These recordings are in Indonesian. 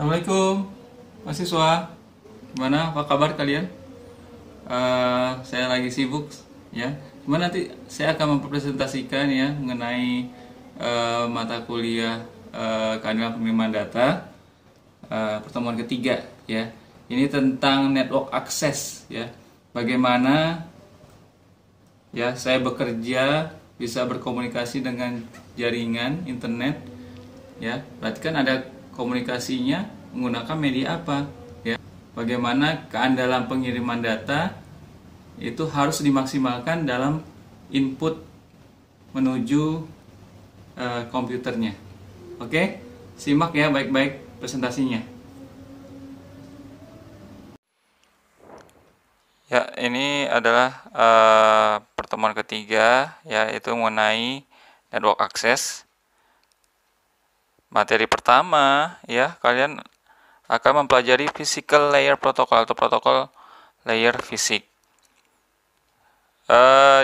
Assalamualaikum mahasiswa, gimana apa kabar kalian? Saya lagi sibuk ya, cuma nanti saya akan mempresentasikan ya mengenai mata kuliah keadilan penerimaan data pertemuan ketiga ya. Ini tentang network access ya, bagaimana ya saya bekerja bisa berkomunikasi dengan jaringan internet ya. Berarti kan ada komunikasinya menggunakan media apa ya, bagaimana keandalan pengiriman data itu harus dimaksimalkan dalam input menuju komputernya. Oke, simak ya baik-baik presentasinya. Ya, ini adalah pertemuan ketiga, yaitu mengenai network access. Materi pertama, ya, kalian akan mempelajari physical layer protocol atau protokol layer fisik.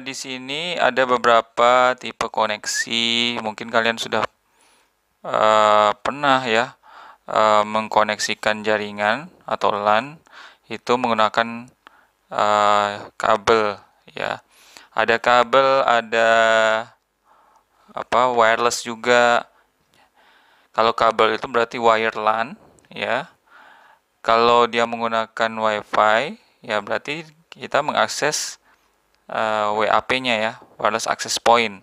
Di sini ada beberapa tipe koneksi. Mungkin kalian sudah pernah ya mengkoneksikan jaringan atau LAN itu menggunakan kabel ya. Ada kabel, ada wireless juga. Kalau kabel itu berarti wire LAN ya. Kalau dia menggunakan WiFi ya berarti kita mengakses WAP-nya ya, wireless access point.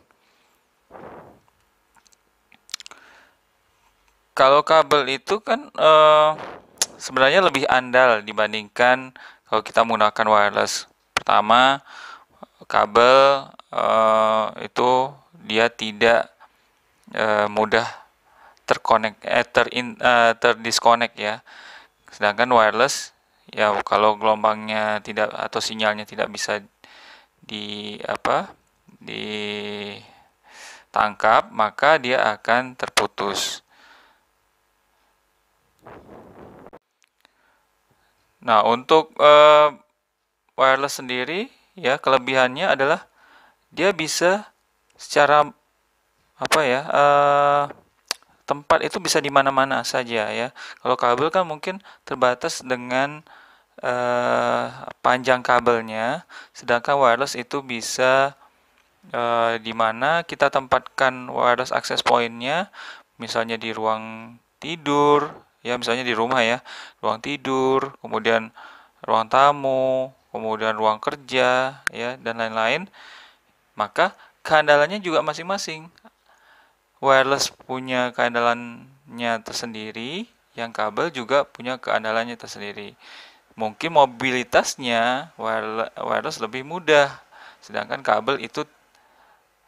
Kalau kabel itu kan sebenarnya lebih andal dibandingkan kalau kita menggunakan wireless. Pertama, kabel itu dia tidak mudah terdisconnect ya. Sedangkan wireless ya kalau gelombangnya tidak atau sinyalnya tidak bisa ditangkap, maka dia akan terputus. Nah, untuk wireless sendiri ya kelebihannya adalah dia bisa secara tempat itu bisa di mana-mana saja ya. Kalau kabel kan mungkin terbatas dengan panjang kabelnya, sedangkan wireless itu bisa di mana kita tempatkan wireless access point-nya, misalnya di ruang tidur, ya misalnya di rumah ya, ruang tidur, kemudian ruang tamu, kemudian ruang kerja, ya dan lain-lain. Maka keandalannya juga masing-masing. Wireless punya keandalannya tersendiri, yang kabel juga punya keandalannya tersendiri. Mungkin mobilitasnya wireless lebih mudah, sedangkan kabel itu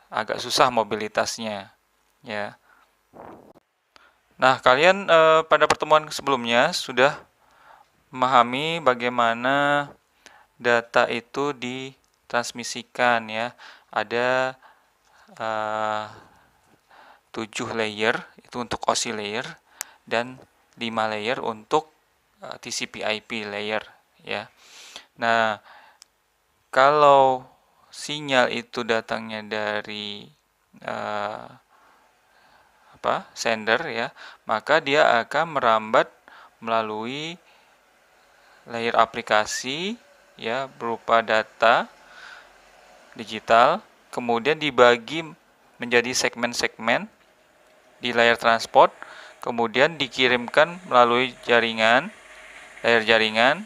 agak susah mobilitasnya, ya. Nah, kalian pada pertemuan sebelumnya sudah memahami bagaimana data itu ditransmisikan, ya. Ada 7 layer itu untuk OSI layer dan 5 layer untuk TCP/IP layer ya. Nah, kalau sinyal itu datangnya dari sender ya, maka dia akan merambat melalui layer aplikasi ya berupa data digital, kemudian dibagi menjadi segmen-segmen di layar transport, kemudian dikirimkan melalui jaringan, layar jaringan,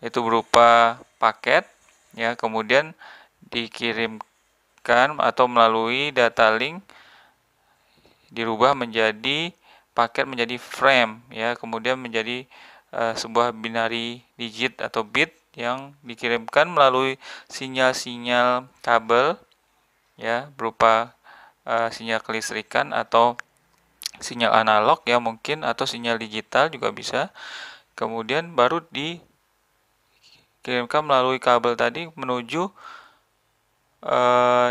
itu berupa paket, ya, kemudian dikirimkan atau melalui data link dirubah menjadi paket menjadi frame, ya, kemudian menjadi sebuah binary digit atau bit yang dikirimkan melalui sinyal-sinyal kabel, ya, berupa sinyal kelistrikan atau sinyal analog ya mungkin atau sinyal digital juga bisa. Kemudian baru dikirimkan melalui kabel tadi menuju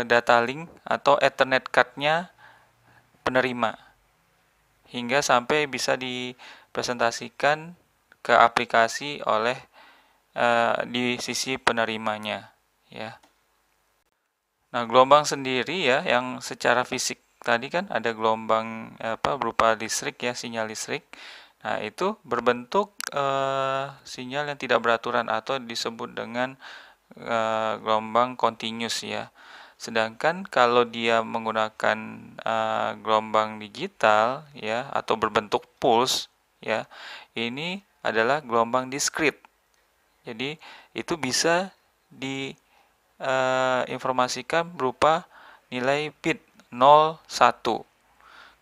data link atau Ethernet card-nya penerima hingga sampai bisa dipresentasikan ke aplikasi oleh di sisi penerimanya ya. Nah, gelombang sendiri ya yang secara fisik tadi kan ada gelombang berupa listrik ya, sinyal listrik. Nah, itu berbentuk sinyal yang tidak beraturan atau disebut dengan gelombang continuous ya. Sedangkan kalau dia menggunakan gelombang digital ya atau berbentuk pulse ya, ini adalah gelombang diskrit. Jadi itu bisa diinformasikan berupa nilai bit 0, 1.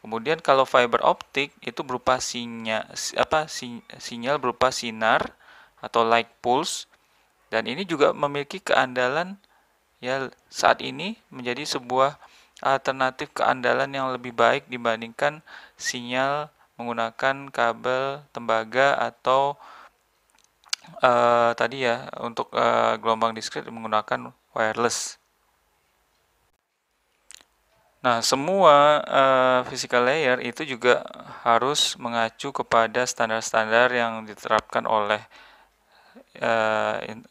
Kemudian kalau fiber optik itu berupa sinyal berupa sinar atau light pulse, dan ini juga memiliki keandalan ya saat ini menjadi sebuah alternatif keandalan yang lebih baik dibandingkan sinyal menggunakan kabel tembaga atau tadi ya untuk gelombang diskrit menggunakan wireless. Nah, semua physical layer itu juga harus mengacu kepada standar-standar yang diterapkan oleh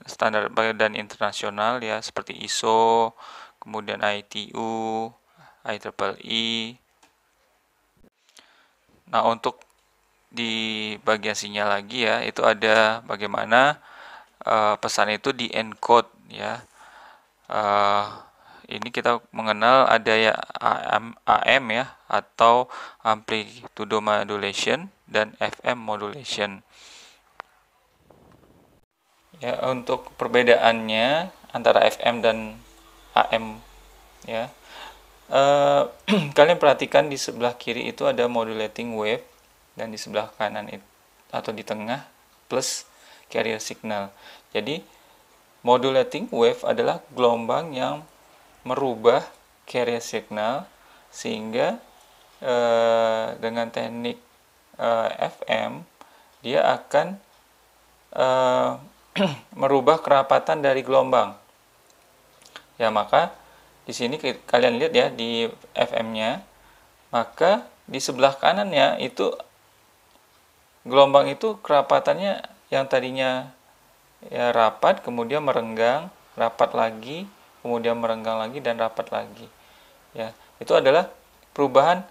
standar badan internasional ya seperti ISO, kemudian ITU, IEEE. Nah, untuk di bagian sinyal lagi ya, itu ada bagaimana pesan itu di encode ya. Ini kita mengenal ada ya AM ya atau amplitude modulation dan FM modulation. Ya, untuk perbedaannya antara FM dan AM ya. Kalian perhatikan di sebelah kiri itu ada modulating wave dan di sebelah kanan atau di tengah plus carrier signal. Jadi modulating wave adalah gelombang yang merubah carrier signal sehingga dengan teknik FM dia akan merubah kerapatan dari gelombang. Ya, maka di sini kalian lihat ya di FM-nya, maka di sebelah kanannya itu gelombang itu kerapatannya yang tadinya ya rapat kemudian merenggang, rapat lagi, kemudian merenggang lagi dan rapat lagi. Ya, itu adalah perubahan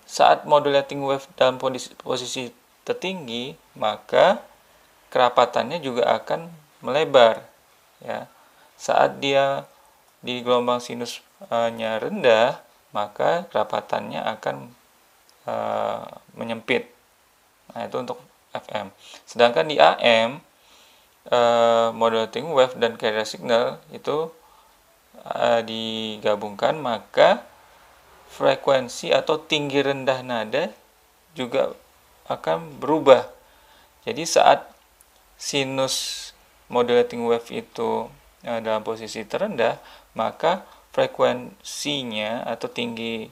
saat modulating wave dalam posisi tertinggi, maka kerapatannya juga akan melebar. Ya, saat dia di gelombang sinusnya rendah, maka kerapatannya akan menyempit. Nah, itu untuk FM. Sedangkan di AM, modulating wave dan carrier signal itu digabungkan, maka frekuensi atau tinggi rendah nada juga akan berubah. Jadi saat sinus modulating wave itu dalam posisi terendah, maka frekuensinya atau tinggi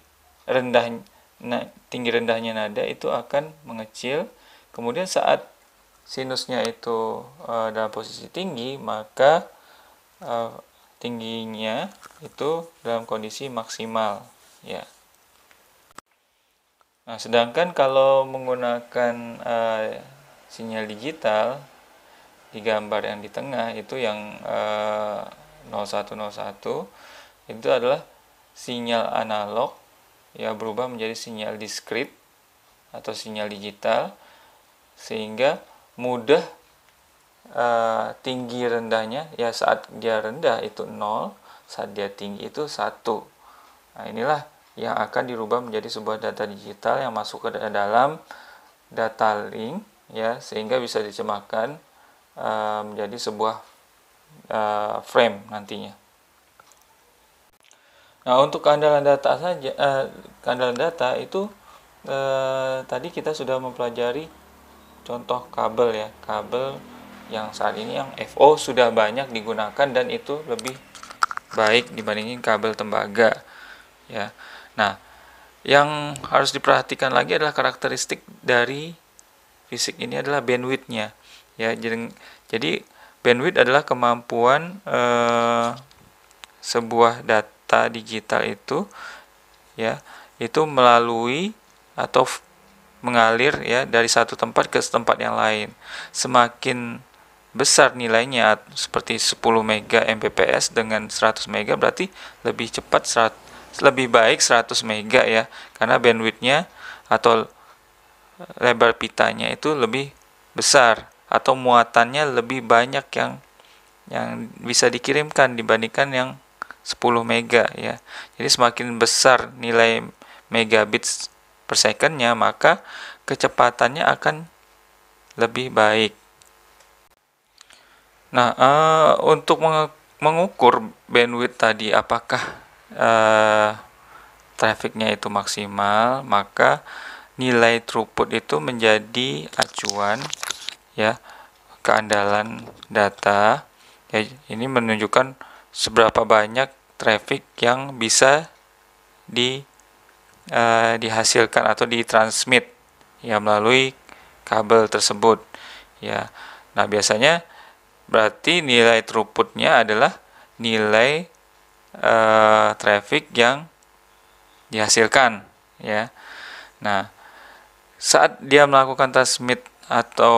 rendahnya nada itu akan mengecil. Kemudian saat sinusnya itu dalam posisi tinggi, maka tingginya itu dalam kondisi maksimal ya. Nah, sedangkan kalau menggunakan sinyal digital di gambar yang di tengah itu yang 0101 itu adalah sinyal analog ya berubah menjadi sinyal diskrit atau sinyal digital sehingga mudah tinggi rendahnya ya saat dia rendah itu 0, saat dia tinggi itu 1. Nah, inilah yang akan dirubah menjadi sebuah data digital yang masuk ke dalam data link ya sehingga bisa diterjemahkan menjadi sebuah frame nantinya. Nah, untuk keandalan data saja keandalan data itu tadi kita sudah mempelajari contoh kabel ya, kabel yang saat ini yang FO sudah banyak digunakan dan itu lebih baik dibandingin kabel tembaga ya. Nah, yang harus diperhatikan lagi adalah karakteristik dari fisik ini adalah bandwidth-nya ya. Jadi bandwidth adalah kemampuan sebuah data digital itu ya, itu melalui atau mengalir ya dari satu tempat ke tempat yang lain. Semakin besar nilainya seperti 10 mega Mbps dengan 100 mega berarti lebih cepat lebih baik 100 mega ya karena bandwidthnya atau lebar pitanya itu lebih besar atau muatannya lebih banyak yang bisa dikirimkan dibandingkan yang 10 mega ya. Jadi semakin besar nilai megabits per secondnya, maka kecepatannya akan lebih baik. Nah, untuk mengukur bandwidth tadi apakah trafficnya itu maksimal, maka nilai throughput itu menjadi acuan ya keandalan data. Ya, ini menunjukkan seberapa banyak traffic yang bisa dihasilkan atau ditransmit ya melalui kabel tersebut ya. Nah, biasanya berarti nilai throughputnya adalah nilai traffic yang dihasilkan ya. Nah, saat dia melakukan transmit atau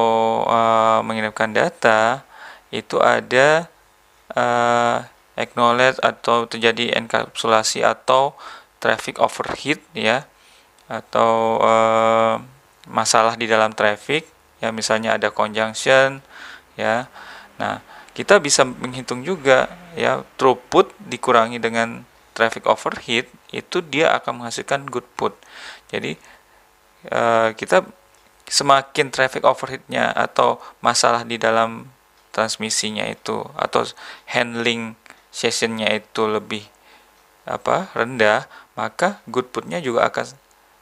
mengirimkan data, itu ada acknowledge atau terjadi enkapsulasi atau traffic overheat ya, atau masalah di dalam traffic ya, misalnya ada conjunction ya. Nah, kita bisa menghitung juga ya, throughput dikurangi dengan traffic overheat itu dia akan menghasilkan goodput. Jadi kita semakin traffic overheatnya atau masalah di dalam transmisinya itu atau handling sessionnya itu lebih rendah, maka goodputnya juga akan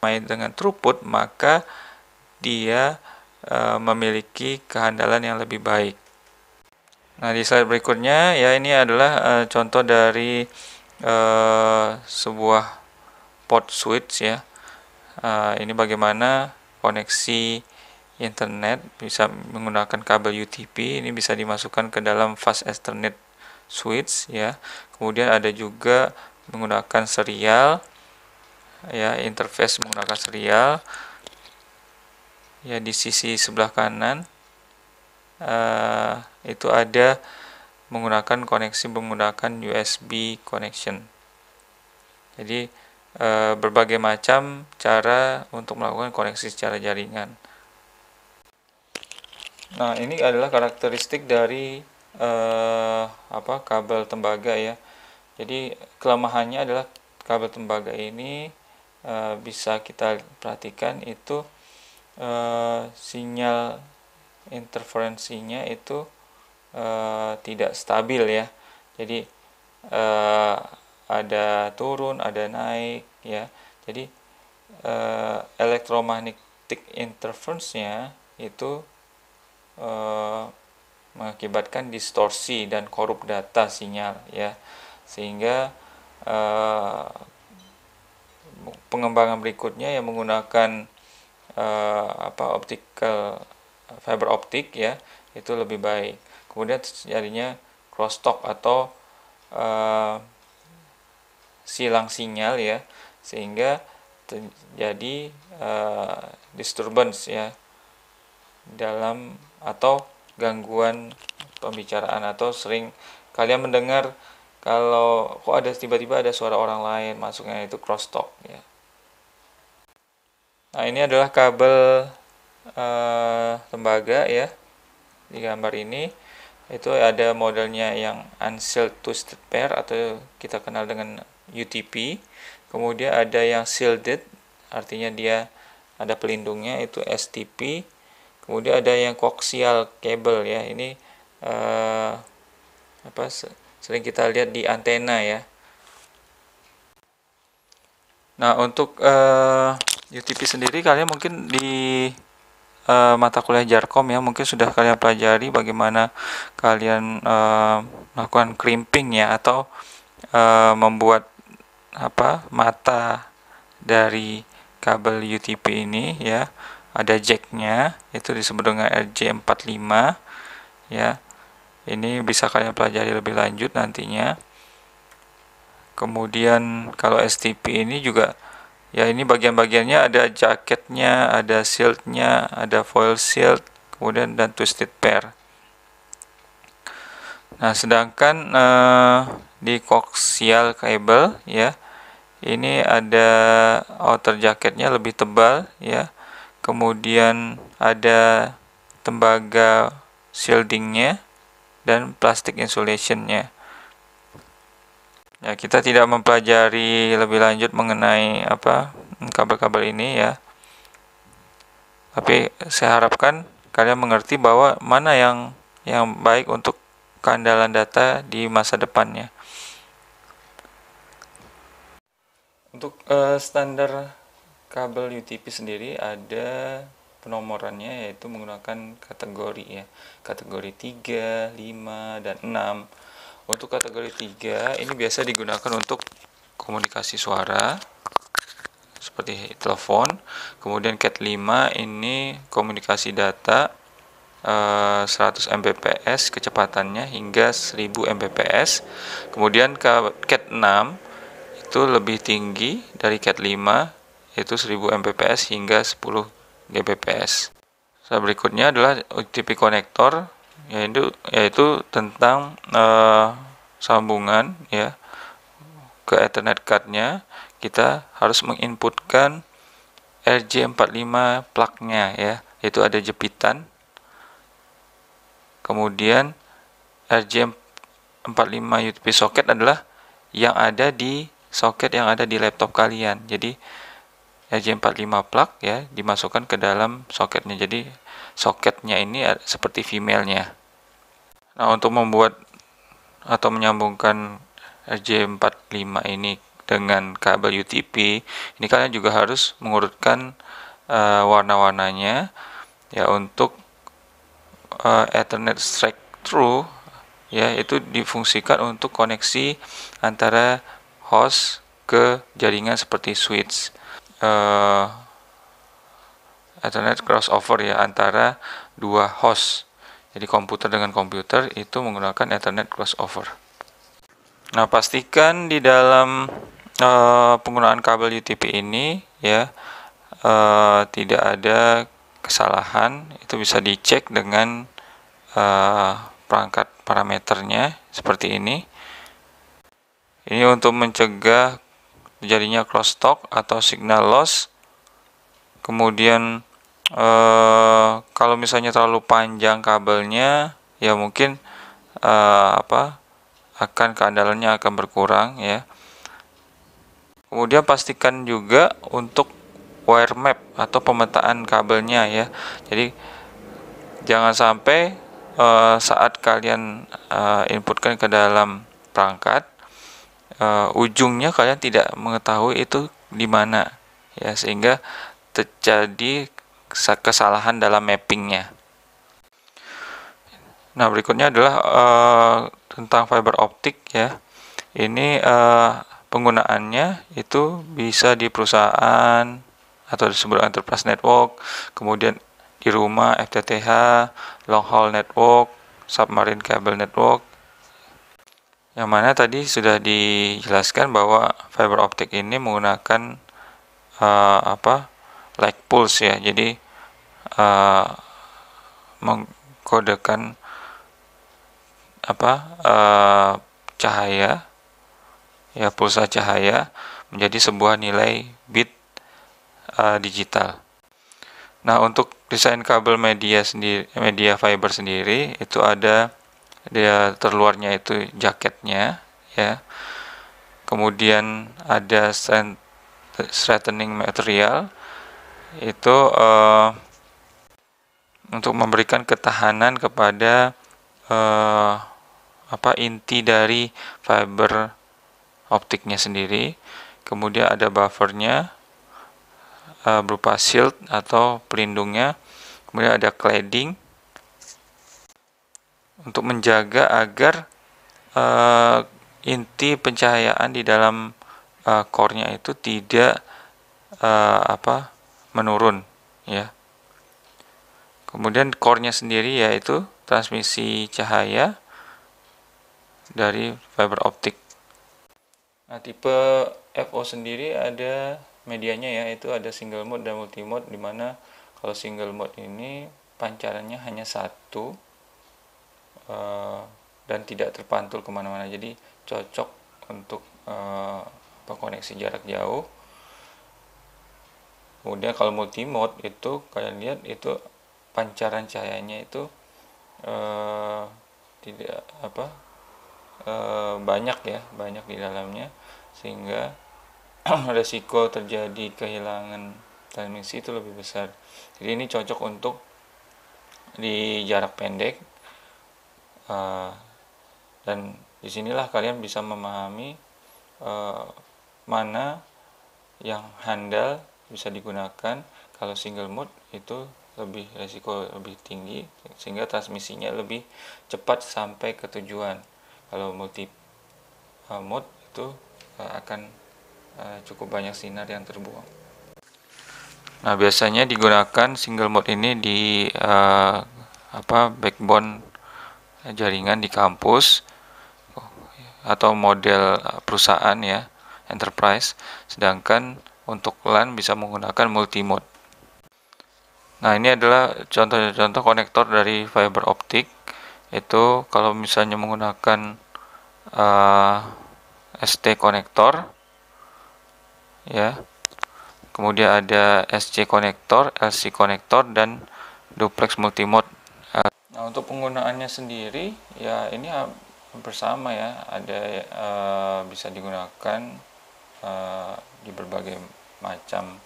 main dengan throughput, maka dia memiliki kehandalan yang lebih baik. Nah, di slide berikutnya ya, ini adalah contoh dari sebuah port switch ya. Ini bagaimana koneksi internet bisa menggunakan kabel UTP. Ini bisa dimasukkan ke dalam fast Ethernet switch ya. Kemudian ada juga menggunakan serial ya, interface menggunakan serial ya. Di sisi sebelah kanan itu ada menggunakan koneksi menggunakan USB connection. Jadi berbagai macam cara untuk melakukan koneksi secara jaringan. Nah, ini adalah karakteristik dari kabel tembaga ya. Jadi kelemahannya adalah kabel tembaga ini bisa kita perhatikan itu sinyal interferensinya itu tidak stabil ya. Jadi ada turun, ada naik ya. Jadi electromagnetic interference-nya itu mengakibatkan distorsi dan korup data sinyal ya, sehingga pengembangan berikutnya yang menggunakan optical fiber optik ya, itu lebih baik. Kemudian terjadinya crosstalk atau silang sinyal ya, sehingga terjadi disturbance ya dalam atau gangguan pembicaraan, atau sering kalian mendengar kalau kok ada tiba-tiba ada suara orang lain masuknya, itu crosstalk ya. Nah, ini adalah kabel tembaga ya. Di gambar ini itu ada modelnya yang unsealed twisted pair atau kita kenal dengan UTP. Kemudian ada yang shielded, artinya dia ada pelindungnya, itu STP. Kemudian ada yang coaxial cable ya, ini sering kita lihat di antena ya. Nah, untuk UTP sendiri kalian mungkin di mata kuliah Jarkom ya, mungkin sudah kalian pelajari bagaimana kalian melakukan crimping ya, atau membuat mata dari kabel UTP ini ya. Ada jacknya, itu disebut dengan RJ45 ya. Ini bisa kalian pelajari lebih lanjut nantinya. Kemudian kalau STP ini juga ya, ini bagian-bagiannya ada jaketnya, ada shieldnya, ada foil shield, kemudian dan twisted pair. Nah, sedangkan di coaxial cable ya, ini ada outer jaketnya lebih tebal ya, kemudian ada tembaga shieldingnya, dan plastik insulationnya. Ya, kita tidak mempelajari lebih lanjut mengenai kabel-kabel ini ya. Tapi saya harapkan kalian mengerti bahwa mana yang baik untuk keandalan data di masa depannya. Untuk standar kabel UTP sendiri ada penomorannya, yaitu menggunakan kategori ya. Kategori 3, 5, dan 6. Untuk kategori 3 ini biasa digunakan untuk komunikasi suara seperti telepon. Kemudian Cat 5 ini komunikasi data 100 Mbps kecepatannya hingga 1000 Mbps. Kemudian Cat 6 itu lebih tinggi dari Cat 5, yaitu 1000 Mbps hingga 10 Gbps. Berikutnya adalah UTP konektor, yaitu tentang sambungan ya ke Ethernet card-nya. Kita harus menginputkan RJ45 plug-nya ya, yaitu ada jepitan. Kemudian RJ45 UTP socket adalah yang ada di soket yang ada di laptop kalian. Jadi RJ45 plug ya dimasukkan ke dalam soketnya. Jadi soketnya ini seperti female-nya. Nah, untuk membuat atau menyambungkan RJ45 ini dengan kabel UTP, ini kalian juga harus mengurutkan warna-warnanya ya. Untuk Ethernet straight through ya, itu difungsikan untuk koneksi antara host ke jaringan seperti switch. Ethernet crossover ya, antara dua host. Jadi komputer dengan komputer itu menggunakan Ethernet crossover. Nah, pastikan di dalam penggunaan kabel UTP ini ya tidak ada kesalahan. Itu bisa dicek dengan perangkat parameternya seperti ini. Ini untuk mencegah terjadinya crosstalk atau signal loss. Kemudian kalau misalnya terlalu panjang kabelnya ya mungkin akan keandalannya akan berkurang ya. Kemudian pastikan juga untuk wire map atau pemetaan kabelnya ya. Jadi jangan sampai saat kalian inputkan ke dalam perangkat, ujungnya kalian tidak mengetahui itu di mana ya, sehingga terjadi kesalahan dalam mappingnya. Nah, berikutnya adalah tentang fiber optik ya. Ini penggunaannya itu bisa di perusahaan atau disebut enterprise network, kemudian di rumah FTTH, long haul network, submarine cable network. Yang mana tadi sudah dijelaskan bahwa fiber optik ini menggunakan light pulse ya. Jadi mengkodekan cahaya ya, pulsa cahaya menjadi sebuah nilai bit digital. Nah, untuk desain kabel media fiber sendiri itu ada dia terluarnya itu jaketnya ya. Kemudian ada strengthening material itu untuk memberikan ketahanan kepada inti dari fiber optiknya sendiri. Kemudian ada buffernya berupa shield atau pelindungnya. Kemudian ada cladding untuk menjaga agar inti pencahayaan di dalam core-nya itu tidak menurun ya. Kemudian core-nya sendiri yaitu transmisi cahaya dari fiber optik. Nah, tipe FO sendiri ada medianya ya, itu ada single mode dan multi mode, dimana kalau single mode ini pancarannya hanya satu dan tidak terpantul kemana-mana, jadi cocok untuk koneksi jarak jauh. Kemudian kalau multi mode itu kalian lihat itu pancaran cahayanya itu tidak banyak ya, banyak di dalamnya, sehingga resiko terjadi kehilangan transmisi itu lebih besar. Jadi ini cocok untuk di jarak pendek, dan disinilah kalian bisa memahami mana yang handal bisa digunakan. Kalau single mode itu resiko lebih tinggi, sehingga transmisinya lebih cepat sampai ke tujuan. Kalau multi mode itu akan cukup banyak sinar yang terbuang. Nah, biasanya digunakan single mode ini di backbone jaringan di kampus atau model perusahaan ya, enterprise. Sedangkan untuk LAN bisa menggunakan multi mode. Nah, ini adalah contoh-contoh konektor dari fiber optik. Itu kalau misalnya menggunakan ST konektor ya, kemudian ada SC konektor, LC konektor, dan duplex multimode. Nah, untuk penggunaannya sendiri ya ini hampir sama ya, ada bisa digunakan di berbagai macam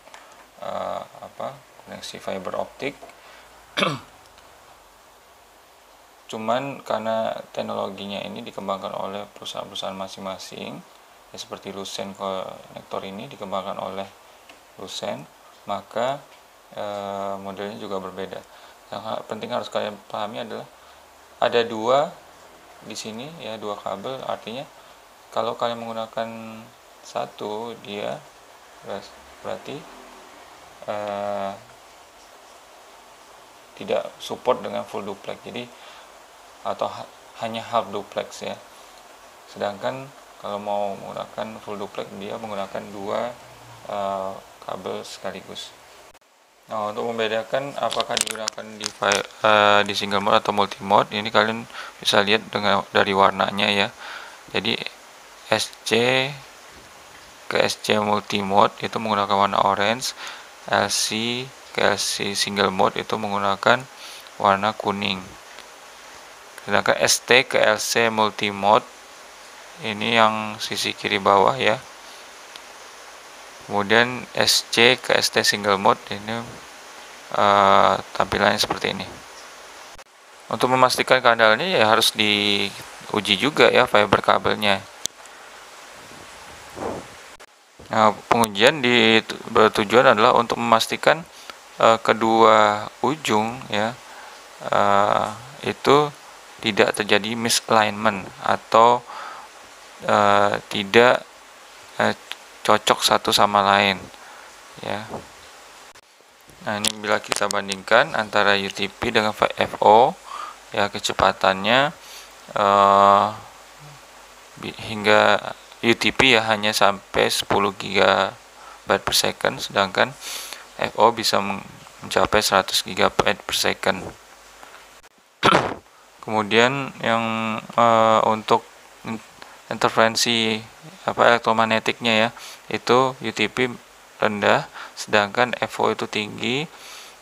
koneksi fiber optik. Cuman karena teknologinya ini dikembangkan oleh perusahaan-perusahaan masing-masing ya, seperti Lucent konektor ini dikembangkan oleh Lucent, maka modelnya juga berbeda. Yang penting harus kalian pahami adalah ada dua di sini ya, dua kabel. Artinya kalau kalian menggunakan satu, dia berarti tidak support dengan full duplex, jadi atau hanya half duplex ya. Sedangkan kalau mau menggunakan full duplex, dia menggunakan dua kabel sekaligus. Nah, untuk membedakan apakah digunakan di single mode atau multi mode, ini kalian bisa lihat dari warnanya ya. Jadi SC ke SC multi mode itu menggunakan warna orange, LC ke LC single mode itu menggunakan warna kuning. Sedangkan ST ke LC multi mode ini yang sisi kiri bawah ya. Kemudian SC ke ST single mode ini tampilannya seperti ini. Untuk memastikan keandalannya ya harus diuji juga ya fiber kabelnya. Nah, pengujian bertujuan adalah untuk memastikan kedua ujung ya itu tidak terjadi misalignment atau tidak cocok satu sama lain ya. Nah, ini bila kita bandingkan antara UTP dengan FO ya, kecepatannya hingga UTP ya hanya sampai 10 GB per second, sedangkan FO bisa mencapai 100 GB per second. Kemudian yang untuk interferensi elektromagnetiknya ya, itu UTP rendah, sedangkan FO itu tinggi.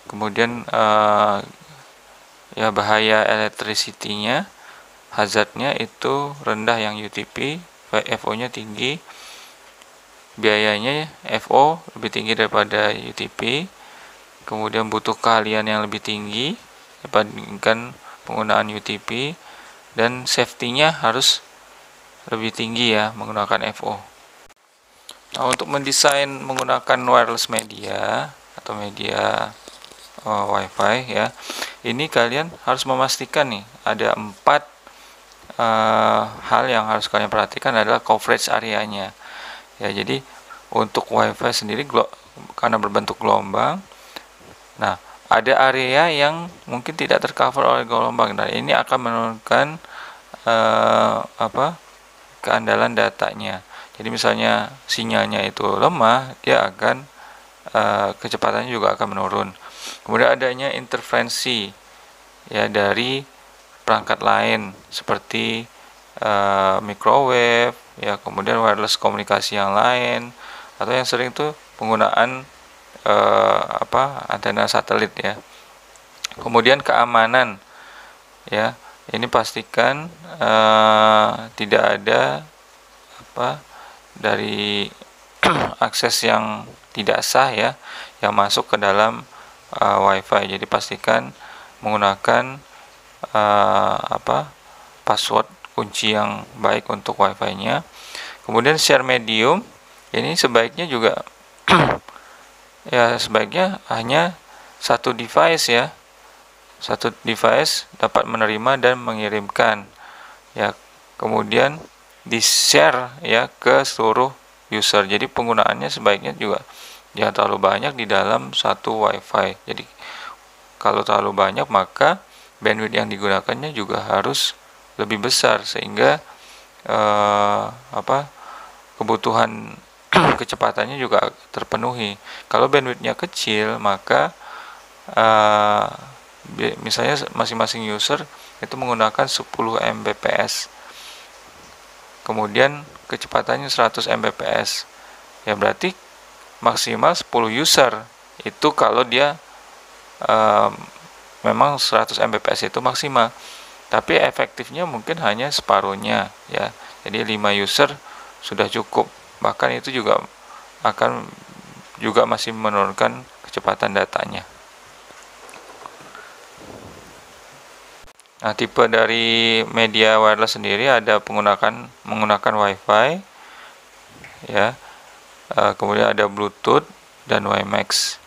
Kemudian ya bahaya electricity-nya, hazardnya itu rendah yang UTP, FO-nya tinggi. Biayanya FO lebih tinggi daripada UTP. Kemudian butuh keahlian yang lebih tinggi dibandingkan penggunaan UTP, dan safety-nya harus lebih tinggi ya menggunakan FO. Nah, untuk mendesain menggunakan wireless media atau media WiFi ya, ini kalian harus memastikan nih ada 4 hal yang harus kalian perhatikan. Adalah coverage areanya ya. Jadi untuk WiFi sendiri karena berbentuk gelombang, nah ada area yang mungkin tidak tercover oleh gelombang. Nah, ini akan menurunkan keandalan datanya. Jadi misalnya sinyalnya itu lemah, dia akan kecepatannya juga akan menurun. Kemudian adanya interferensi ya dari perangkat lain seperti microwave ya, kemudian wireless komunikasi yang lain, atau yang sering itu penggunaan antena satelit ya. Kemudian keamanan ya, ini pastikan tidak ada dari akses yang tidak sah ya yang masuk ke dalam WiFi. Jadi pastikan menggunakan password kunci yang baik untuk WiFi-nya. Kemudian share medium, ini sebaiknya juga ya sebaiknya hanya satu device ya. Satu device dapat menerima dan mengirimkan ya. Kemudian di-share ya ke seluruh user. Jadi penggunaannya sebaiknya juga jangan terlalu banyak di dalam satu WiFi. Jadi kalau terlalu banyak maka bandwidth yang digunakannya juga harus lebih besar sehingga kebutuhan kecepatannya juga terpenuhi. Kalau bandwidthnya kecil maka misalnya masing-masing user itu menggunakan 10 Mbps, kemudian kecepatannya 100 Mbps ya, berarti maksimal 10 user itu kalau dia memang 100 Mbps itu maksimal, tapi efektifnya mungkin hanya separuhnya ya. Jadi 5 user sudah cukup, bahkan itu juga akan juga masih menurunkan kecepatan datanya. Nah, tipe dari media wireless sendiri ada menggunakan WiFi ya, kemudian ada Bluetooth dan WiMAX.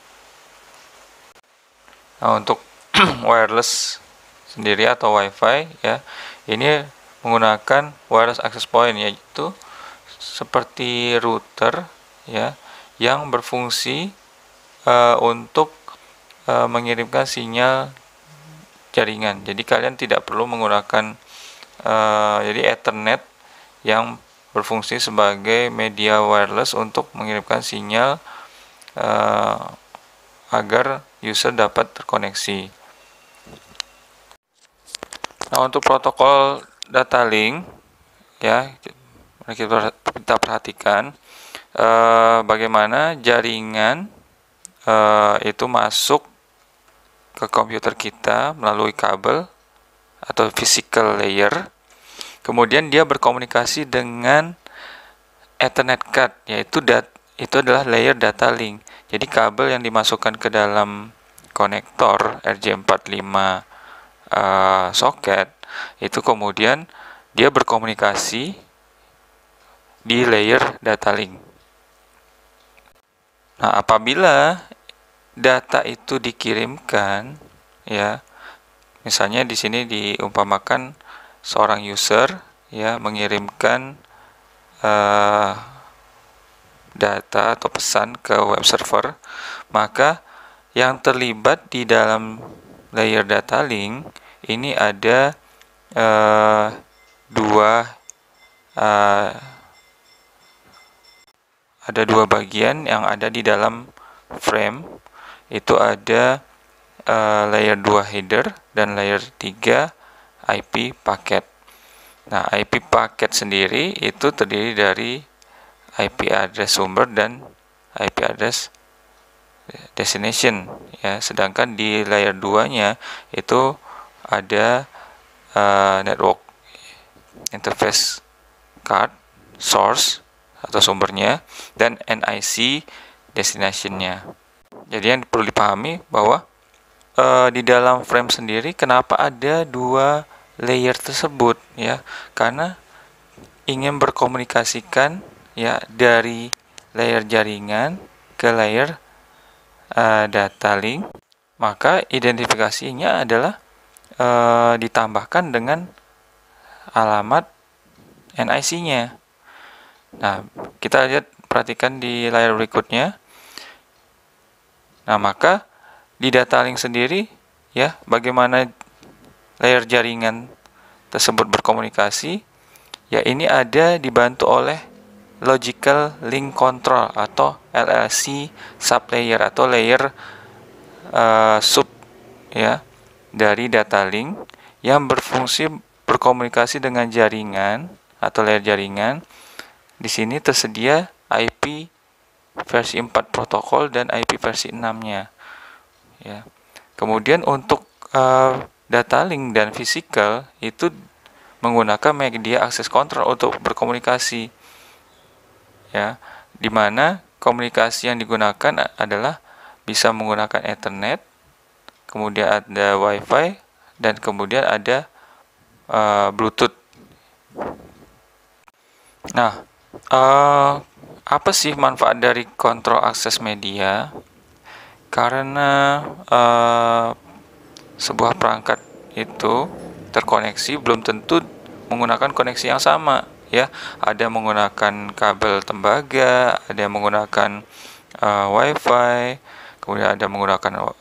Nah, untuk wireless sendiri atau WiFi ya, ini menggunakan wireless access point, yaitu seperti router ya yang berfungsi untuk mengirimkan sinyal jaringan. Jadi kalian tidak perlu menggunakan jadi Ethernet yang berfungsi sebagai media wireless untuk mengirimkan sinyal agar user dapat terkoneksi. Nah, untuk protokol data link ya, kita perhatikan bagaimana jaringan itu masuk ke komputer kita melalui kabel atau physical layer, kemudian dia berkomunikasi dengan Ethernet card, yaitu itu adalah layer data link. Jadi kabel yang dimasukkan ke dalam konektor RJ45 soket itu kemudian dia berkomunikasi di layer data link. Nah, apabila data itu dikirimkan ya, misalnya di sini diumpamakan seorang user ya mengirimkan data atau pesan ke web server, maka yang terlibat di dalam layer data link ini ada dua bagian yang ada di dalam frame. Itu ada layer 2 header dan layer 3 IP paket. Nah, IP paket sendiri itu terdiri dari IP address sumber dan IP address destination ya. Sedangkan di layer 2-nya itu ada network interface card source atau sumbernya dan NIC destination-nya. Jadi yang perlu dipahami bahwa di dalam frame sendiri kenapa ada dua layer tersebut ya, karena ingin berkomunikasikan ya dari layer jaringan ke layer data link, maka identifikasinya adalah ditambahkan dengan alamat NIC-nya. Nah, kita lihat, perhatikan di layar berikutnya. Nah, maka di data link sendiri ya, bagaimana layer jaringan tersebut berkomunikasi ya, ini ada dibantu oleh logical link control atau LLC sublayer atau layer sub ya dari data link yang berfungsi berkomunikasi dengan jaringan atau layer jaringan. Di sini tersedia IP versi 4 protokol dan IP versi 6-nya. Ya. Kemudian untuk data link dan physical itu menggunakan media akses kontrol untuk berkomunikasi. Ya, di mana komunikasi yang digunakan adalah bisa menggunakan Ethernet, kemudian ada Wi-Fi, dan kemudian ada Bluetooth. Nah, apa sih manfaat dari kontrol akses media? Karena sebuah perangkat itu terkoneksi belum tentu menggunakan koneksi yang sama, ya. Ada yang menggunakan kabel tembaga, ada yang menggunakan Wi-Fi, kemudian ada yang menggunakan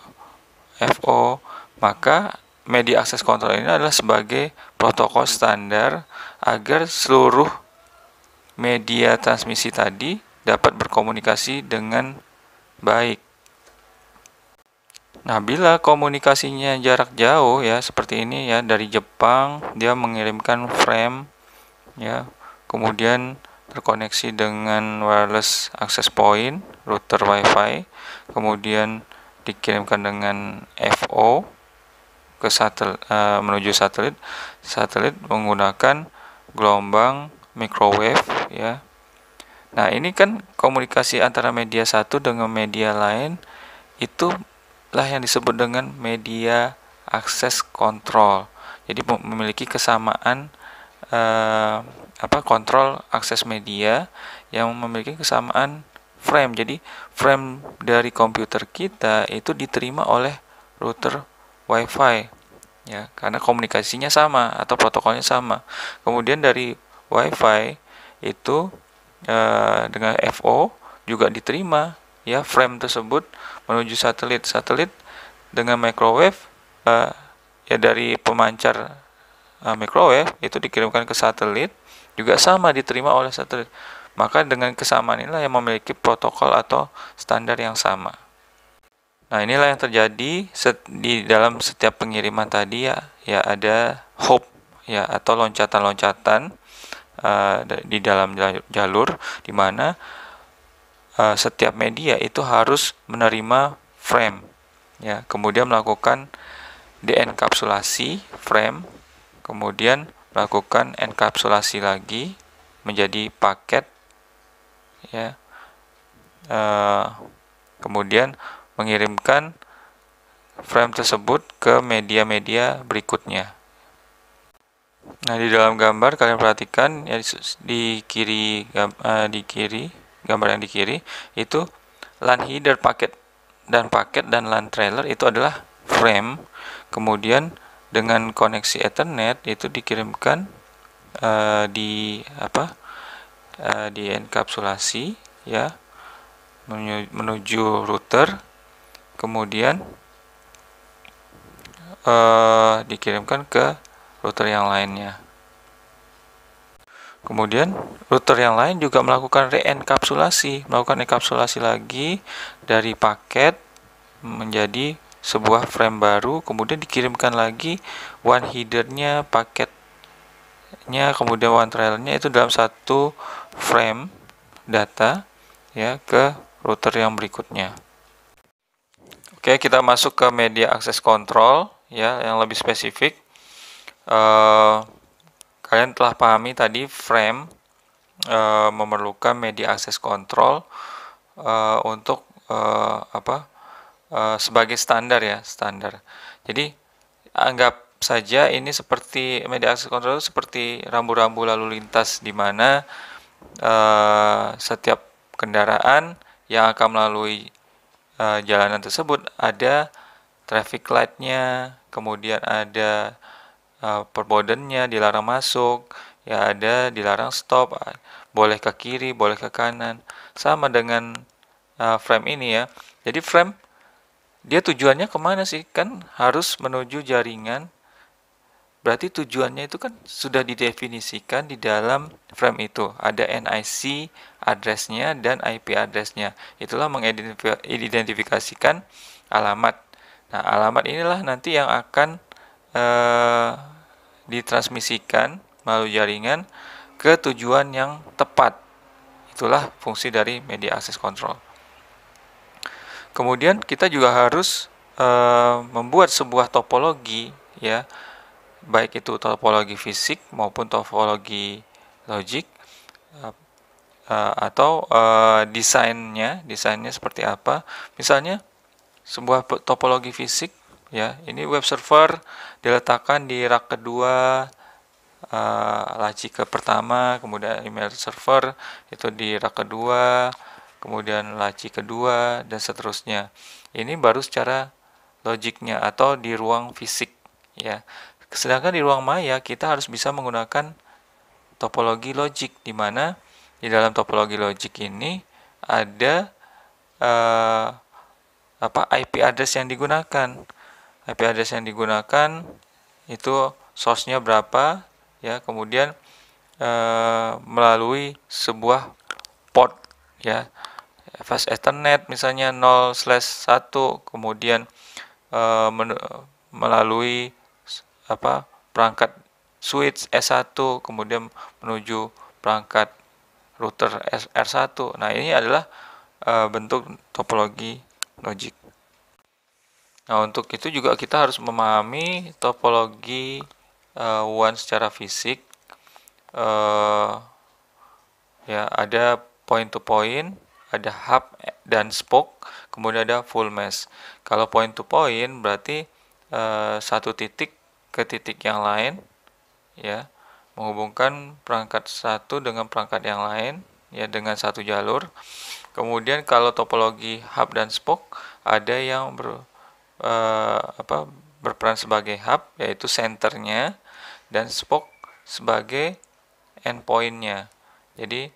FO. Maka media akses kontrol ini adalah sebagai protokol standar agar seluruh media transmisi tadi dapat berkomunikasi dengan baik. Nah, bila komunikasinya jarak jauh ya seperti ini ya, dari Jepang dia mengirimkan frame ya, kemudian terkoneksi dengan wireless access point router Wi-Fi, kemudian dikirimkan dengan FO ke menuju satelit menggunakan gelombang microwave ya. Nah, ini kan komunikasi antara media satu dengan media lain itu lah yang disebut dengan media akses kontrol. Jadi memiliki kesamaan kontrol akses media yang memiliki kesamaan frame. Jadi frame dari komputer kita itu diterima oleh router Wi-Fi ya, karena komunikasinya sama atau protokolnya sama. Kemudian dari Wi-Fi itu dengan FO juga diterima ya frame tersebut menuju satelit dengan microwave ya, dari pemancar microwave itu dikirimkan ke satelit juga sama diterima oleh satelit. Maka dengan kesamaan inilah yang memiliki protokol atau standar yang sama. Nah, inilah yang terjadi di dalam setiap pengiriman tadi ya ada hop ya atau loncatan-loncatan di dalam jalur di mana setiap media itu harus menerima frame ya, kemudian melakukan denkapsulasi frame, kemudian melakukan enkapsulasi lagi menjadi paket ya, kemudian mengirimkan frame tersebut ke media-media berikutnya. Nah, di dalam gambar kalian perhatikan ya, di kiri gambar yang di kiri itu LAN header paket dan LAN trailer itu adalah frame. Kemudian dengan koneksi Ethernet itu dikirimkan di enkapsulasi ya menuju router, kemudian dikirimkan ke router yang lainnya. Kemudian router yang lain juga melakukan melakukan enkapsulasi lagi dari paket menjadi sebuah frame baru, kemudian dikirimkan lagi one headernya, paketnya, kemudian one trailernya itu dalam satu frame data ya ke router yang berikutnya. Oke, kita masuk ke media akses kontrol ya yang lebih spesifik. Kalian telah pahami tadi frame memerlukan media akses kontrol untuk sebagai standar ya, standar. Jadi anggap saja ini seperti media akses kontrol seperti rambu-rambu lalu lintas di mana setiap kendaraan yang akan melalui jalanan tersebut ada traffic light-nya, kemudian ada perbodennya, dilarang masuk, ya ada dilarang stop, boleh ke kiri, boleh ke kanan. Sama dengan frame ini ya. Jadi frame dia tujuannya kemana sih? Kan harus menuju jaringan. Berarti tujuannya itu kan sudah didefinisikan di dalam frame itu. Ada NIC address-nya dan IP address-nya. Itulah mengidentifikasikan alamat. Nah, alamat inilah nanti yang akan ditransmisikan melalui jaringan ke tujuan yang tepat. Itulah fungsi dari media access control. Kemudian kita juga harus membuat sebuah topologi, ya, baik itu topologi fisik maupun topologi logik, atau desainnya seperti apa. Misalnya sebuah topologi fisik, ya, ini web server diletakkan di rak kedua, laci ke pertama, kemudian email server itu di rak kedua, kemudian laci kedua, dan seterusnya. Ini baru secara logiknya atau di ruang fisik, ya. Sedangkan di ruang maya kita harus bisa menggunakan topologi logik, di mana di dalam topologi logik ini ada IP address yang digunakan. IP address yang digunakan itu source-nya berapa, ya, kemudian melalui sebuah port, ya, fast Ethernet misalnya 0/1, kemudian melalui perangkat switch S1, kemudian menuju perangkat router R1. Nah, ini adalah bentuk topologi logik. Nah, untuk itu juga kita harus memahami topologi WAN secara fisik. Ya, ada point to point, ada hub dan spoke, kemudian ada full mesh. Kalau point to point berarti satu titik ke titik yang lain, ya, menghubungkan perangkat satu dengan perangkat yang lain, ya, dengan satu jalur. Kemudian kalau topologi hub dan spoke, ada yang berperan sebagai hub, yaitu senternya, dan spoke sebagai endpointnya. Jadi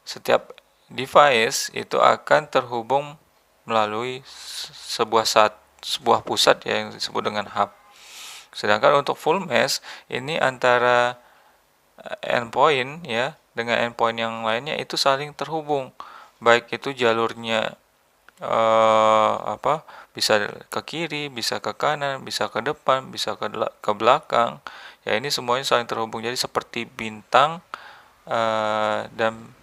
setiap device itu akan terhubung melalui sebuah pusat, yang disebut dengan hub. Sedangkan untuk full mesh ini antara endpoint, ya, dengan endpoint yang lainnya itu saling terhubung, baik itu jalurnya bisa ke kiri, bisa ke kanan, bisa ke depan, bisa ke belakang. Ya, ini semuanya saling terhubung. Jadi seperti bintang dan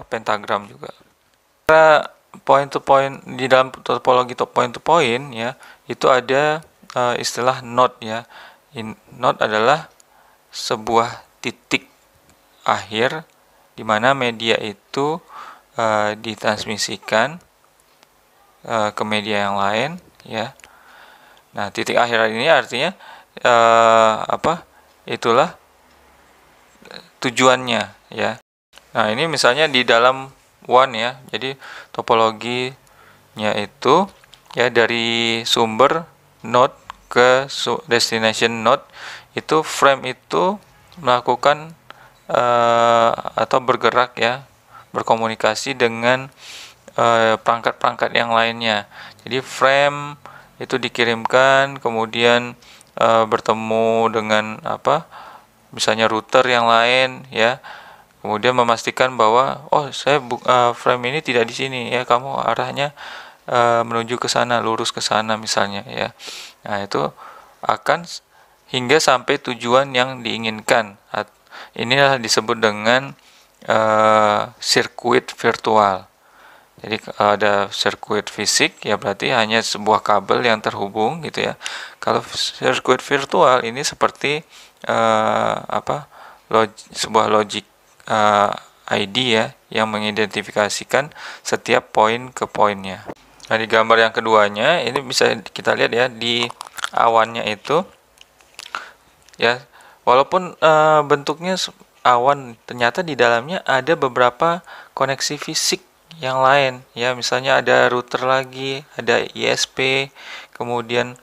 pentagram juga. Point to point di dalam topologi point to point, ya, itu ada istilah node, ya. Node adalah sebuah titik akhir di mana media itu ditransmisikan ke media yang lain, ya. Nah, titik akhir ini artinya itulah tujuannya, ya. Nah, ini misalnya di dalam WAN, ya. Jadi topologinya itu, ya, dari sumber node ke destination node, itu frame itu melakukan atau bergerak, ya, berkomunikasi dengan perangkat-perangkat yang lainnya. Jadi frame itu dikirimkan, kemudian bertemu dengan misalnya router yang lain, ya, kemudian memastikan bahwa saya frame ini tidak di sini, ya, kamu arahnya menuju ke sana, lurus ke sana misalnya, ya. Nah, itu akan hingga sampai tujuan yang diinginkan. Inilah disebut dengan sirkuit virtual. Jadi ada sirkuit fisik, ya, berarti hanya sebuah kabel yang terhubung, gitu, ya. Kalau sirkuit virtual ini seperti sebuah logic ID, ya, yang mengidentifikasikan setiap poin ke poinnya. Nah, di gambar yang keduanya ini bisa kita lihat, ya, di awannya itu, ya, walaupun bentuknya awan, ternyata di dalamnya ada beberapa koneksi fisik yang lain, ya. Misalnya ada router lagi, ada ISP, kemudian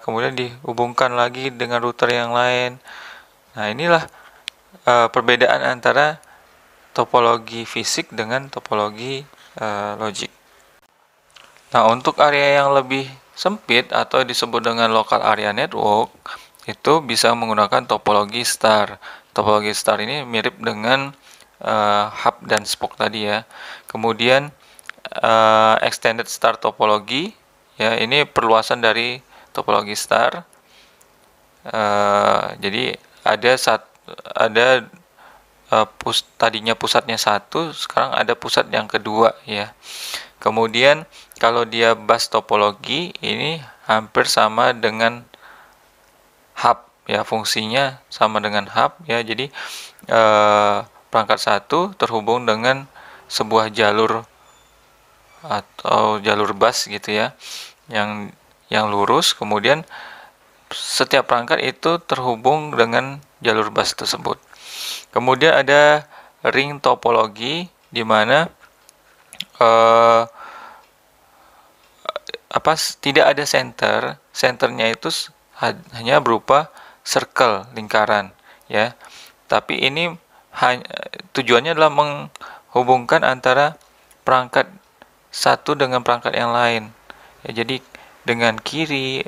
kemudian dihubungkan lagi dengan router yang lain. Nah, inilah perbedaan antara topologi fisik dengan topologi logik. Nah, untuk area yang lebih sempit atau disebut dengan local area network, itu bisa menggunakan topologi star. Topologi star ini mirip dengan hub dan spoke tadi, ya. Kemudian extended star topologi, ya, ini perluasan dari topologi star. Jadi ada tadinya pusatnya satu, sekarang ada pusat yang kedua ya. Kemudian kalau dia bus topologi, ini hampir sama dengan hub ya, fungsinya sama dengan hub ya. Jadi perangkat satu terhubung dengan sebuah jalur atau jalur bus gitu ya, yang lurus. Kemudian setiap perangkat itu terhubung dengan jalur bus tersebut. Kemudian ada ring topologi, di mana tidak ada centernya itu hanya berupa circle, lingkaran ya. Tapi ini tujuannya adalah menghubungkan antara perangkat satu dengan perangkat yang lain ya. Jadi dengan kiri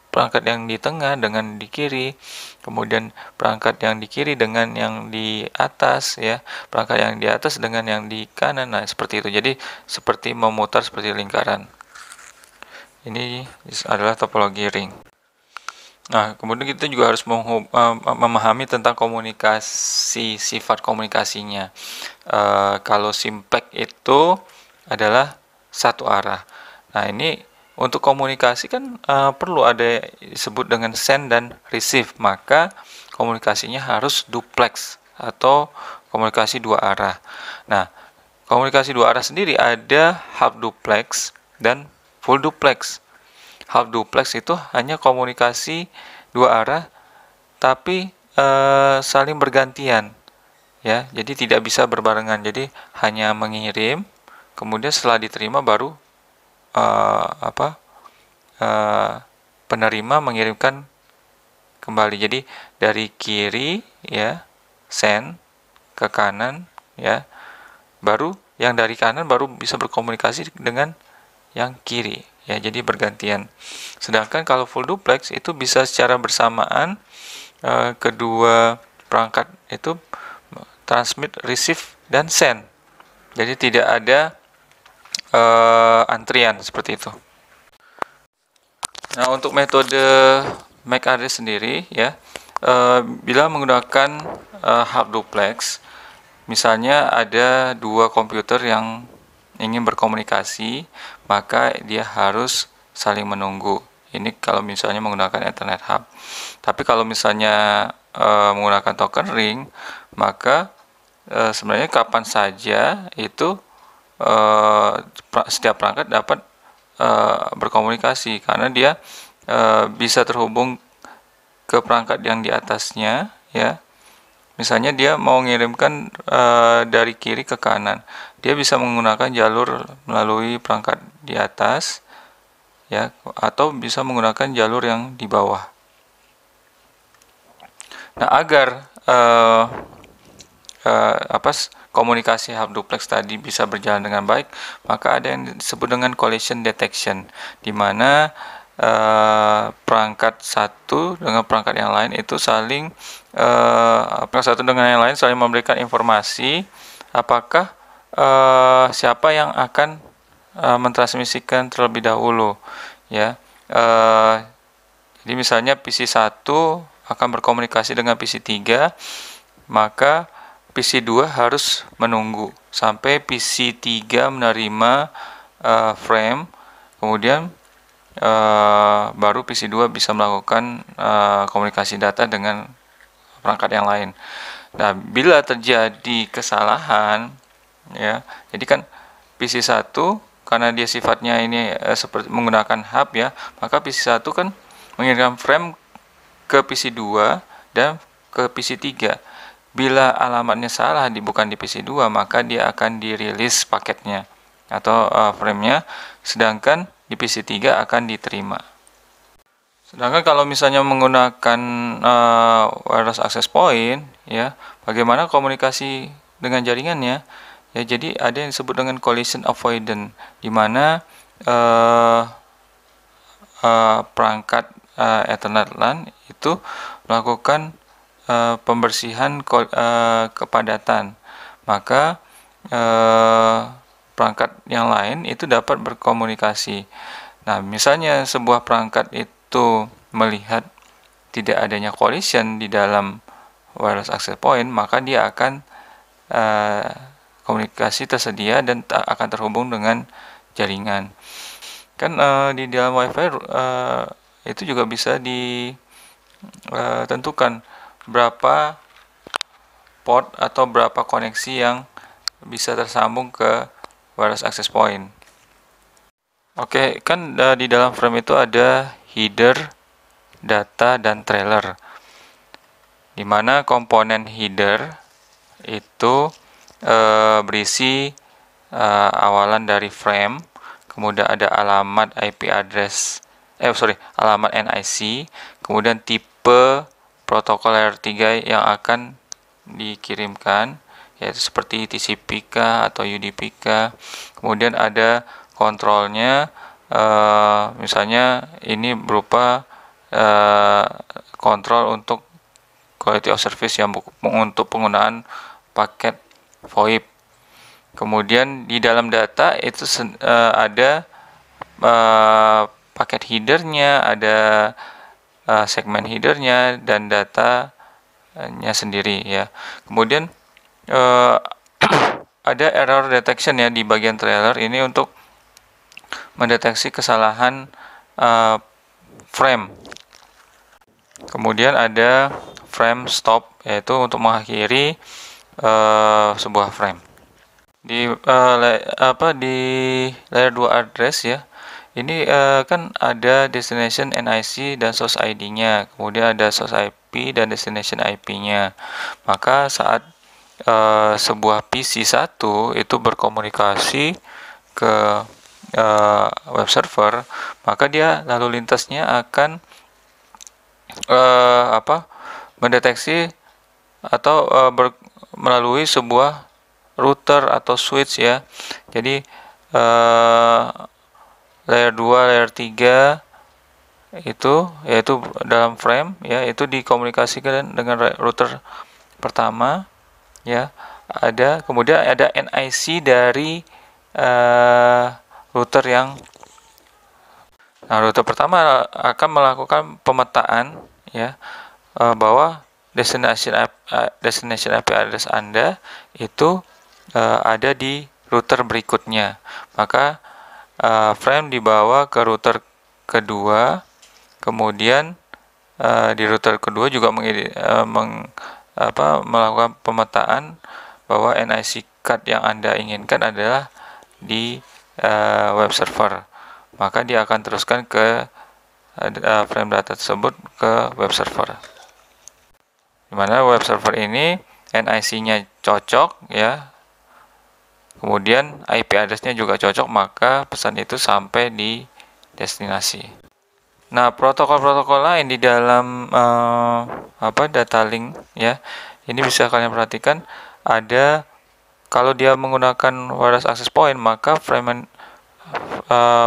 perangkat yang di tengah dengan di kiri, kemudian perangkat yang di kiri dengan yang di atas ya, perangkat yang di atas dengan yang di kanan. Nah, seperti itu. Jadi seperti memutar seperti lingkaran. Ini adalah topologi ring. Nah, kemudian kita juga harus memahami tentang komunikasi, sifat komunikasinya. Kalau simplex itu adalah satu arah. Nah, ini untuk komunikasi kan perlu ada disebut dengan send dan receive, maka komunikasinya harus duplex atau komunikasi dua arah. Nah, komunikasi dua arah sendiri ada half duplex dan full duplex. Half duplex itu hanya komunikasi dua arah tapi saling bergantian ya, jadi tidak bisa berbarengan. Jadi hanya mengirim, kemudian setelah diterima baru penerima mengirimkan kembali. Jadi dari kiri ya send ke kanan ya, baru yang dari kanan baru bisa berkomunikasi dengan yang kiri ya, jadi bergantian. Sedangkan kalau full duplex itu bisa secara bersamaan kedua perangkat itu transmit, receive, dan send. Jadi tidak ada antrian seperti itu. Nah, untuk metode MAC address sendiri ya, bila menggunakan half duplex, misalnya ada dua komputer yang ingin berkomunikasi, maka dia harus saling menunggu. Ini kalau misalnya menggunakan Ethernet hub. Tapi kalau misalnya menggunakan token ring, maka sebenarnya kapan saja itu setiap perangkat dapat berkomunikasi, karena dia bisa terhubung ke perangkat yang di atasnya ya. Misalnya dia mau mengirimkan dari kiri ke kanan, dia bisa menggunakan jalur melalui perangkat di atas ya, atau bisa menggunakan jalur yang di bawah. Nah, agar komunikasi half duplex tadi bisa berjalan dengan baik, maka ada yang disebut dengan collision detection, di mana perangkat satu dengan perangkat yang lain itu saling memberikan informasi apakah siapa yang akan mentransmisikan terlebih dahulu ya. Jadi misalnya PC1 akan berkomunikasi dengan PC3, maka PC2 harus menunggu sampai PC3 menerima frame, kemudian baru PC2 bisa melakukan komunikasi data dengan perangkat yang lain. Nah, bila terjadi kesalahan ya, jadi kan PC1 karena dia sifatnya ini seperti menggunakan hub ya, maka PC1 kan mengirimkan frame ke PC2 dan ke PC3. Bila alamatnya salah, bukan di PC2, maka dia akan dirilis paketnya atau frame-nya, sedangkan di PC3 akan diterima. Sedangkan kalau misalnya menggunakan wireless access point ya, bagaimana komunikasi dengan jaringannya ya? Jadi ada yang disebut dengan collision avoidance, di mana perangkat Ethernet LAN itu melakukan pembersihan kepadatan, maka perangkat yang lain itu dapat berkomunikasi. Nah, misalnya sebuah perangkat itu melihat tidak adanya collision di dalam wireless access point, maka dia akan komunikasi tersedia dan akan terhubung dengan jaringan. Kan di dalam WiFi itu juga bisa ditentukan berapa port atau berapa koneksi yang bisa tersambung ke wireless access point. Oke, kan di dalam frame itu ada header, data, dan trailer. Di mana komponen header itu berisi awalan dari frame, kemudian ada alamat IP address, alamat NIC, kemudian tipe protokol layer 3 yang akan dikirimkan, yaitu seperti TCP-kah atau UDP-kah. Kemudian ada kontrolnya, misalnya ini berupa kontrol untuk quality of service yang untuk penggunaan paket VoIP. Kemudian di dalam data itu ada paket headernya, ada segmen headernya, dan datanya sendiri ya. Kemudian ada error detection ya di bagian trailer ini untuk mendeteksi kesalahan frame. Kemudian ada frame stop, yaitu untuk mengakhiri sebuah frame. Di layer 2 address ya, ini kan ada destination NIC dan source ID-nya, kemudian ada source IP dan destination IP-nya. Maka saat sebuah PC 1 itu berkomunikasi ke web server, maka dia lalu lintasnya akan mendeteksi atau melalui sebuah router atau switch ya. Jadi layer 2, layer 3 itu yaitu dalam frame ya, itu dikomunikasikan dengan router pertama ya. Kemudian ada NIC dari router yang router pertama akan melakukan pemetaan ya, bahwa destination IP address Anda itu ada di router berikutnya. Maka frame dibawa ke router kedua, kemudian di router kedua juga melakukan pemetaan bahwa NIC card yang Anda inginkan adalah di web server. Maka dia akan teruskan ke frame data tersebut ke web server. Dimana web server ini NIC-nya cocok ya, kemudian IP address-nya juga cocok, maka pesan itu sampai di destinasi. Nah, protokol-protokol lain di dalam data link ya, ini bisa kalian perhatikan. Ada, kalau dia menggunakan wireless access point, maka frame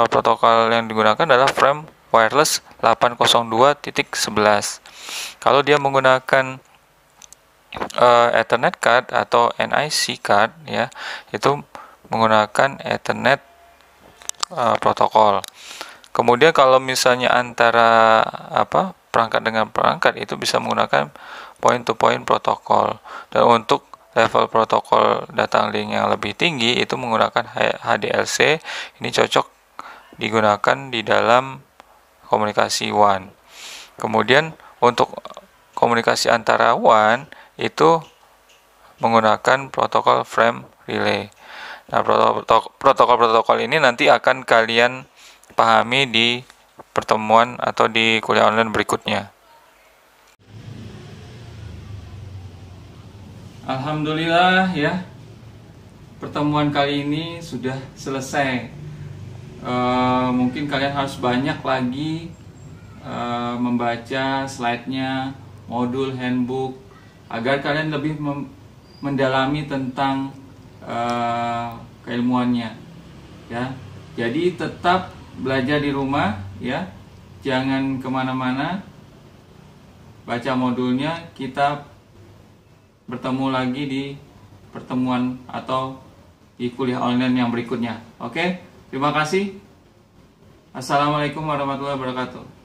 protokol yang digunakan adalah frame wireless 802.11. Kalau dia menggunakan Ethernet card atau NIC card ya, itu menggunakan Ethernet protokol. Kemudian kalau misalnya antara perangkat dengan perangkat, itu bisa menggunakan point to point protokol. Dan untuk level protokol data link yang lebih tinggi itu menggunakan HDLC. Ini cocok digunakan di dalam komunikasi WAN. Kemudian untuk komunikasi antara WAN itu menggunakan protokol frame relay. Nah, protokol-protokol ini nanti akan kalian pahami di pertemuan atau di kuliah online berikutnya. Alhamdulillah ya, pertemuan kali ini sudah selesai. Mungkin kalian harus banyak lagi membaca slide-nya, modul handbook, agar kalian lebih mendalami tentang keilmuannya ya. Jadi tetap belajar di rumah ya, jangan kemana-mana, baca modulnya. Kita bertemu lagi di pertemuan atau di kuliah online yang berikutnya. Oke, terima kasih. Assalamualaikum warahmatullahi wabarakatuh.